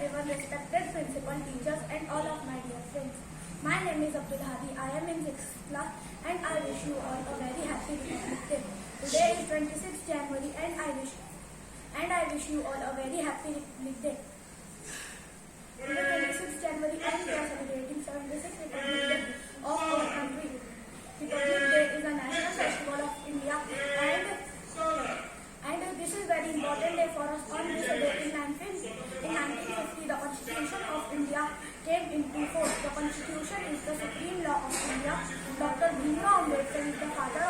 everyone, respected principal, teachers and all of my dear friends. My name is Abdul Hadi. I am in 6th class and I wish you all a very happy Republic Day. Today is 26th January and I wish you all a very happy Republic Day. Today 26th January and we are celebrating 76th Republic Day of our country. Republic Day is a national festival of India and this is very important day for us. On this day in 1950 the Constitution of India came into force. The Constitution is the supreme law of India. Dr. Bhimrao Ambedkar is the father